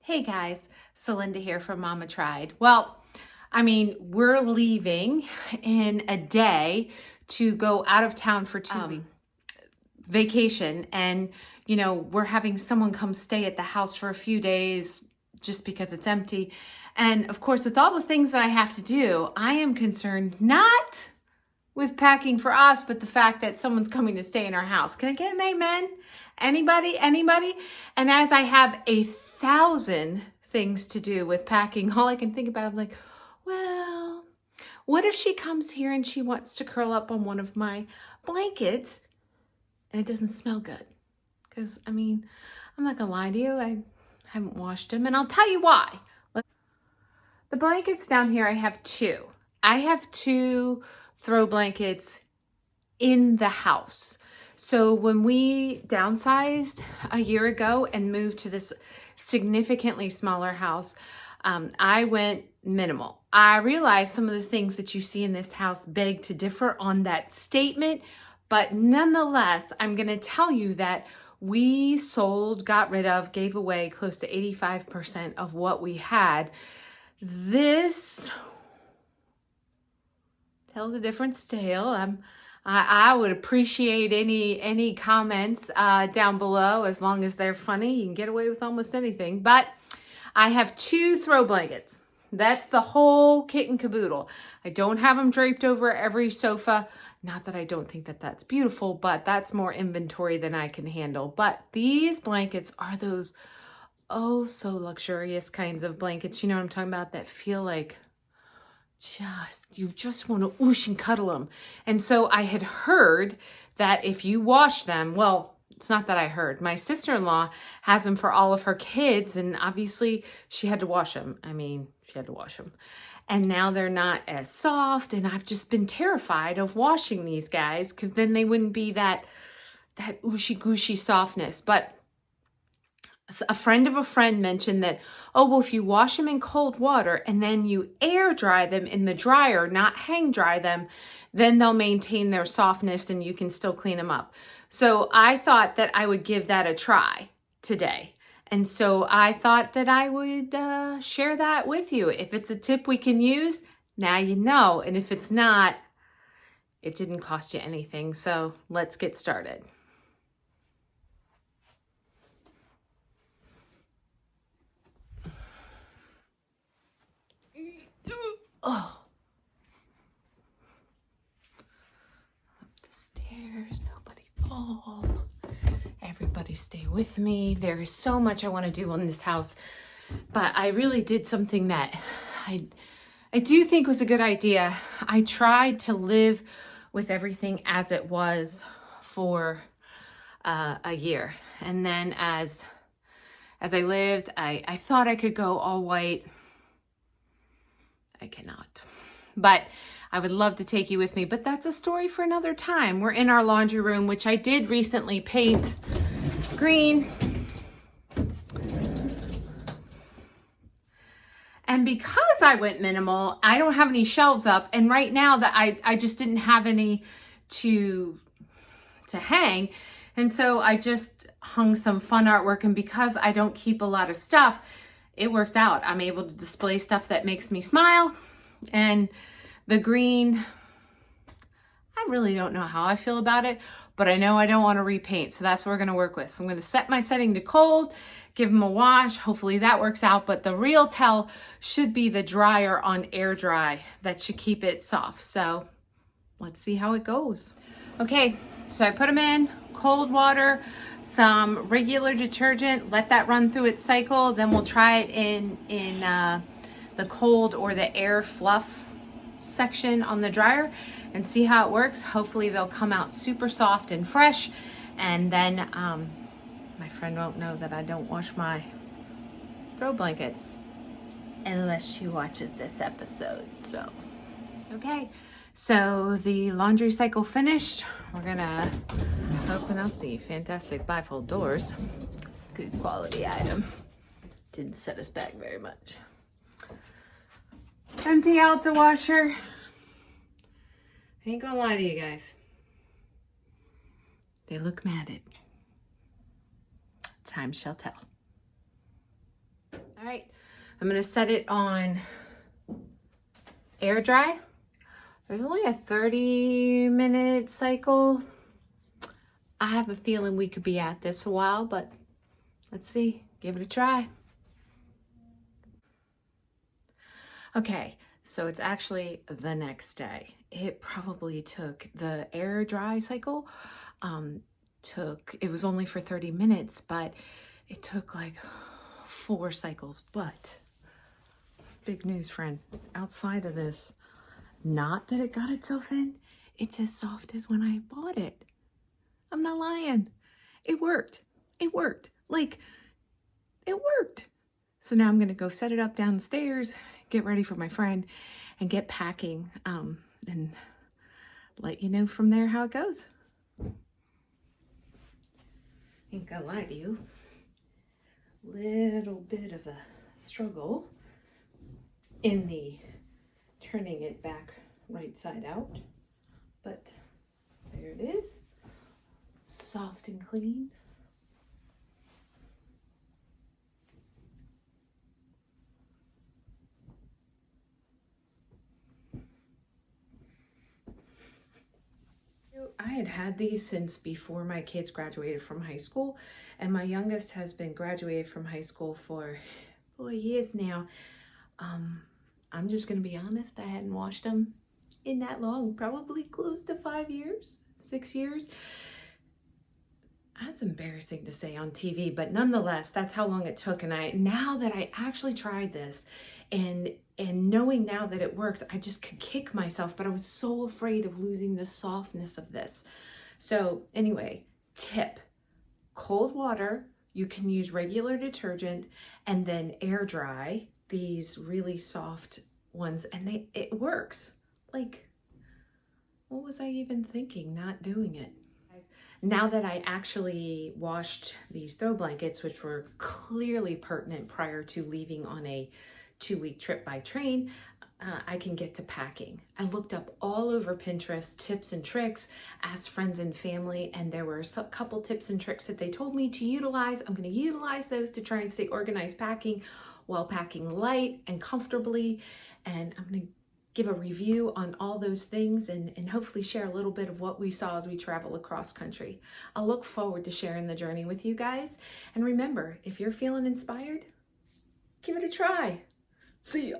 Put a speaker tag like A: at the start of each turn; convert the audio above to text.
A: Hey guys, so Linda here from Mama Tried. Well, I mean, we're leaving in a day to go out of town for 2 weeks vacation, and we're having someone come stay at the house for a few days just because it's empty. And of course, with all the things that I have to do, I am concerned not with packing for us, but the fact that someone's coming to stay in our house. Can I get an amen? Anybody? Anybody? And as I have 1,000 things to do with packing, all I can think about, I'm like, well, what if she comes here and she wants to curl up on one of my blankets and it doesn't smell good? Because, I mean, I'm not gonna lie to you, I haven't washed them, and I'll tell you why. The blankets down here, I have two. I have two throw blankets in the house. So when we downsized a year ago and moved to this significantly smaller house, I went minimal. I realized some of the things that you see in this house beg to differ on that statement, but nonetheless, I'm going to tell you that we sold, got rid of, gave away close to 85% of what we had. This tells a different tale. I would appreciate any comments down below. As long as they're funny, you can get away with almost anything. But I have two throw blankets. That's the whole kit and caboodle. I don't have them draped over every sofa. Not that I don't think that that's beautiful, but that's more inventory than I can handle. But these blankets are those oh so luxurious kinds of blankets. You know what I'm talking about? That feel like you just want to oosh and cuddle them. And so I had heard that if you wash them, well, it's not that I heard. My sister-in-law has them for all of her kids, and obviously she had to wash them. I mean, she had to wash them. And now they're not as soft, and I've just been terrified of washing these guys because then they wouldn't be that ooshy-gooshy softness. But a friend of a friend mentioned that, oh, well, if you wash them in cold water and then you air dry them in the dryer, not hang dry them, then they'll maintain their softness and you can still clean them up. So I thought that I would give that a try today. And so I thought that I would share that with you. If it's a tip we can use, now you know. And if it's not, it didn't cost you anything. So let's get started. Oh, up the stairs, nobody fall. Everybody stay with me. There is so much I want to do on this house, but I really did something that I do think was a good idea. I tried to live with everything as it was for a year. And then as I lived, I thought I could go all white. I cannot, but I would love to take you with me, but that's a story for another time. We're in our laundry room, which I did recently paint green. And because I went minimal, I don't have any shelves up. And right now that I just didn't have any to hang. And so I just hung some fun artwork. And because I don't keep a lot of stuff, it works out. I'm able to display stuff that makes me smile. And the green, I really don't know how I feel about it, but I know I don't want to repaint. So that's what we're going to work with. So I'm going to set my setting to cold, give them a wash. Hopefully that works out. But the real tell should be the dryer on air dry. That should keep it soft. So let's see how it goes. Okay, so I put them in cold water, some regular detergent, let that run through its cycle. Then we'll try it in the cold or the air fluff section on the dryer and see how it works. Hopefully they'll come out super soft and fresh. And then my friend won't know that I don't wash my throw blankets unless she watches this episode. So, okay. So the laundry cycle finished. We're gonna open up the fantastic bifold doors. Good quality item. Didn't set us back very much. Empty out the washer. I ain't gonna lie to you guys. They look matted. Time shall tell. All right, I'm gonna set it on air dry. There's only a 30-minute cycle. I have a feeling we could be at this a while, but let's see, give it a try. Okay, so it's actually the next day. It probably took the air dry cycle, it was only for 30 minutes, but it took like 4 cycles. But big news, friend, outside of this, not that it got itself in, it's as soft as when I bought it. I'm not lying. It worked. It worked. Like, it worked. So now I'm going to go set it up downstairs, get ready for my friend, and get packing, and let you know from there how it goes. Ain't gonna lie to you. Little bit of a struggle in the turning it back right side out, but there it is, soft and clean. I had these since before my kids graduated from high school, and my youngest has been graduated from high school for 4 years now. I'm just gonna be honest, I hadn't washed them in that long, probably close to 5 years, 6 years. That's embarrassing to say on TV, but nonetheless, that's how long it took. And now that I actually tried this, and knowing now that it works, I just could kick myself, but I was so afraid of losing the softness of this. So anyway, tip, cold water, you can use regular detergent and then air dry these really soft ones, and it works. Like, what was I even thinking not doing it? Now that I actually washed these throw blankets, which were clearly pertinent prior to leaving on a 2-week trip by train, I can get to packing. I looked up all over Pinterest tips and tricks, asked friends and family, and there were a couple tips and tricks that they told me to utilize. I'm going to utilize those to try and stay organized packing while packing light and comfortably. And I'm going to give a review on all those things and hopefully share a little bit of what we saw as we travel across country. I'll look forward to sharing the journey with you guys. And remember, if you're feeling inspired, give it a try. See ya.